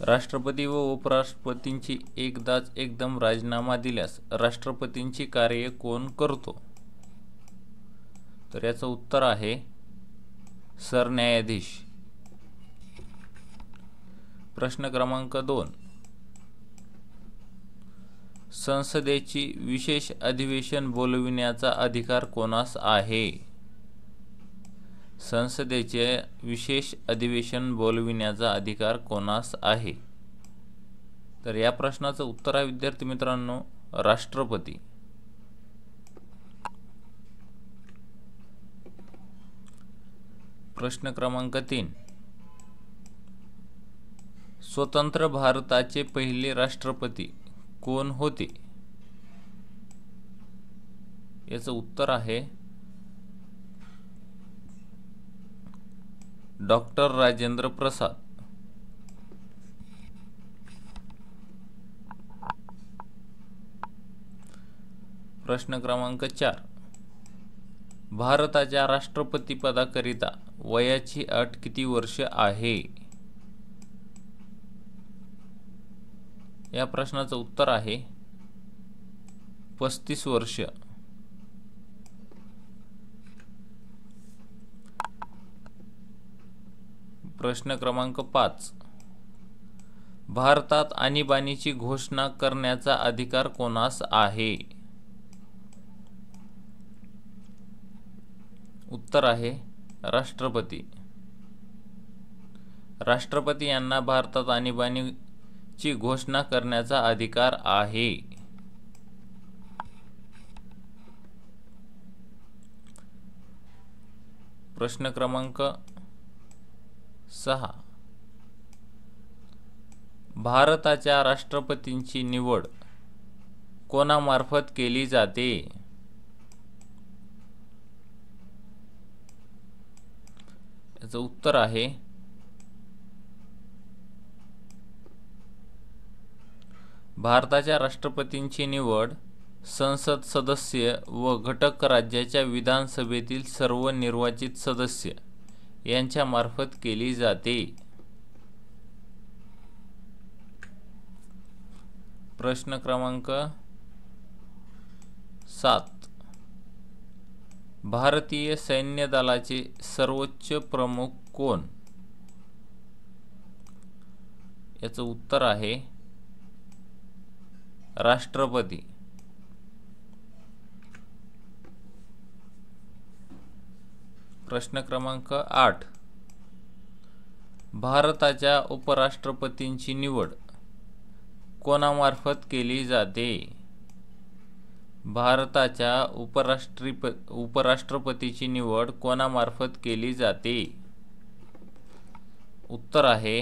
राष्ट्रपती व उपराष्ट्रपतींची एकदाच एकदम राजीनामा दिल्यास राष्ट्रपतींची कार्ये कोण करतो? तर याचं उत्तर आहे सरन्यायाधीश. प्रश्न क्रमांक 2. संसदेची विशेष अधिवेशन बोलविण्याचा अधिकार कोणास आहे? संसदेचे विशेष अधिवेशन बोलविण्याचा अधिकार कोणास आहे? तर या प्रश्नाचं उत्तर आहे विद्यार्थी मित्रांनो राष्ट्रपती. प्रश्न क्रमांक 3. स्वतंत्र भारताचे पहिले राष्ट्रपती कोण होते? याचं उत्तर आहे डॉक्टर राजेंद्र प्रसाद. प्रश्न क्रमांक 4. भारताच्या राष्ट्रपतीपदाकरिता वयाची अट किती वर्ष आहे? या प्रश्नाचं उत्तर आहे 35 वर्ष. प्रश्न क्रमांक 5. भारतात आणीबाणीची घोषणा करण्याचा अधिकार कोणास आहे? उत्तर आहे राष्ट्रपती. राष्ट्रपती यांना भारतात आणीबाणीची घोषणा करण्याचा अधिकार आहे. प्रश्न क्रमांक 6. भारताच्या राष्ट्रपतींची निवड कोणामार्फत केली जाते? याचं उत्तर आहे भारताच्या राष्ट्रपतींची निवड संसद सदस्य व घटक राज्याच्या विधानसभेतील सर्व निर्वाचित सदस्य यांच्या मार्फत केली जाते. प्रश्न क्रमांक 7. भारतीय सैन्य दलाचे सर्वोच्च प्रमुख कोण? याचं उत्तर आहे राष्ट्रपती. प्रश्न क्रमांक 8. भारताच्या उपराष्ट्रपतींची निवड कोणामार्फत केली जाते? भारताच्या उपराष्ट्रपतीची निवड कोणामार्फत केली जाते? उत्तर आहे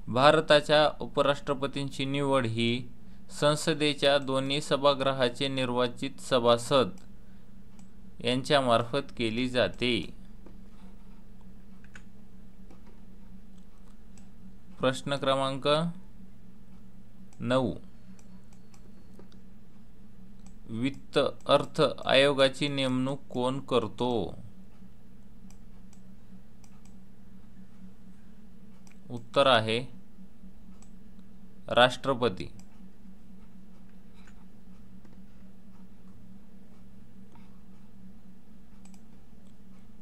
भारताच्या उपराष्ट्रपतींची निवड ही संसदेच्या दोन्ही सभागृहाचे निर्वाचित सभासद यांच्या मार्फत केली जाते. प्रश्न क्रमांक 9. वित्त अर्थ आयोगाची नेमणूक कोण करतो? उत्तर आहे राष्ट्रपती.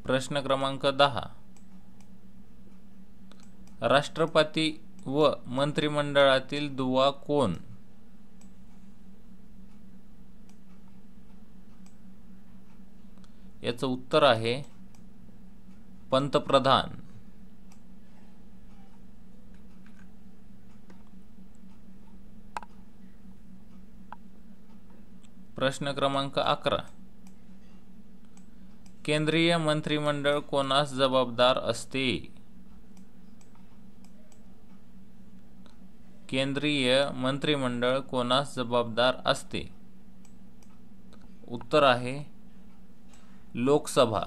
प्रश्न क्रमांक 10. राष्ट्रपती व मंत्रिमंडळातील दुवा कोण? याचं उत्तर आहे पंतप्रधान. प्रश्न क्रमांक 11. केंद्रीय मंत्रिमंडळ कोणास जबाबदार असते? केंद्रीय मंत्रिमंडळ कोणास जबाबदार असते? उत्तर आहे लोकसभा.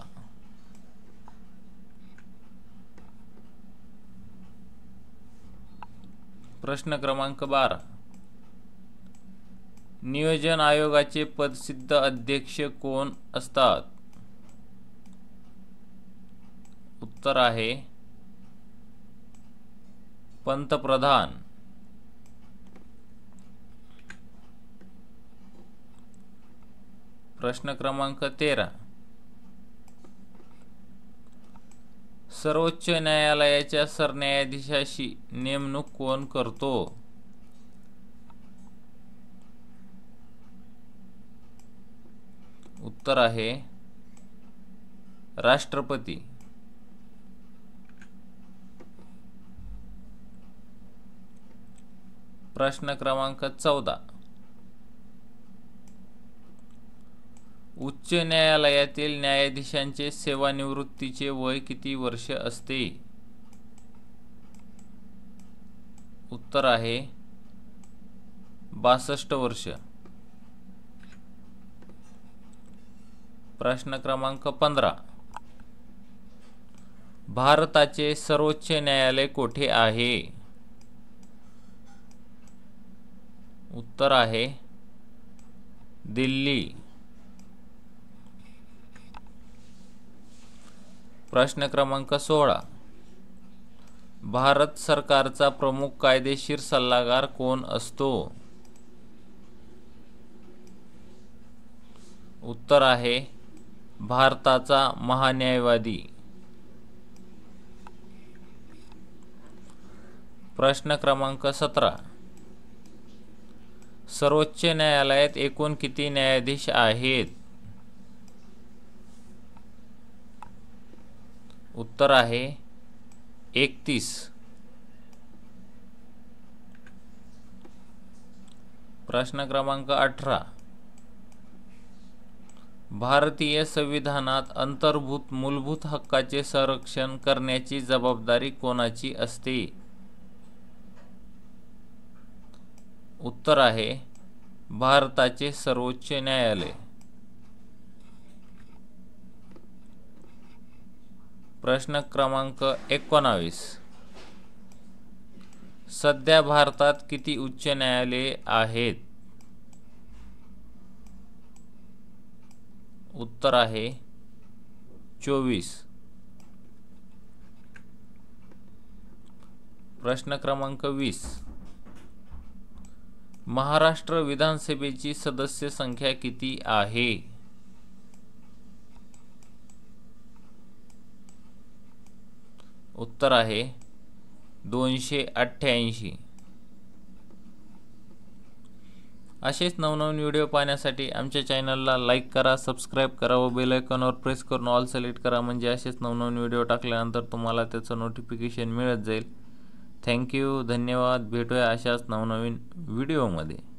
प्रश्न क्रमांक 12. नियोजन आयोगाचे पदसिद्ध अध्यक्ष कोण असतात? उत्तर आहे पंतप्रधान. प्रश्न क्रमांक 13. सर्वोच्च न्यायालयाच्या सरन्यायाधीशाची नेमणूक कोण करतो? उत्तर आहे राष्ट्रपती. प्रश्न क्रमांक 14. उच्च न्यायालयातील न्यायाधीशांचे सेवानिवृत्तीचे वय किती वर्ष असते? उत्तर आहे 62 वर्ष. प्रश्न क्रमांक 15. भारताचे सर्वोच्च न्यायालय कोठे आहे? उत्तर आहे दिल्ली. प्रश्न क्रमांक 16. भारत सरकारचा प्रमुख कायदेशीर सल्लागार कोण असतो? उत्तर आहे भारताचा महान्यायवादी. प्रश्न क्रमांक 17. सर्वोच्च न्यायालयात एकूण किती न्यायाधीश आहेत? उत्तर आहे 31. प्रश्न क्रमांक 18. भारतीय संविधानात अंतर्भूत मूलभूत हक्काचे संरक्षण करण्याची जबाबदारी कोणाची असते? उत्तर आहे भारताचे सर्वोच्च न्यायालय. प्रश्न क्रमांक 19. सध्या भारतात किती उच्च न्यायालये आहेत? उत्तर आहे 24. प्रश्न क्रमांक 20. महाराष्ट्र विधानसभेची सदस्य संख्या किती आहे? उत्तर आहे 288. असेच नवनवीन व्हिडिओ पाहण्यासाठी आमच्या चॅनलला लाईक करा, सबस्क्राईब करा व बेल आयकॉनवर प्रेस करून ऑल सिलेक्ट करा, म्हणजे असेच नवनवीन व्हिडिओ टाकल्यानंतर तुम्हाला त्याचं नोटिफिकेशन मिळत जाईल. थँक्यू, धन्यवाद. भेटूया अशाच नवनवीन व्हिडिओमध्ये.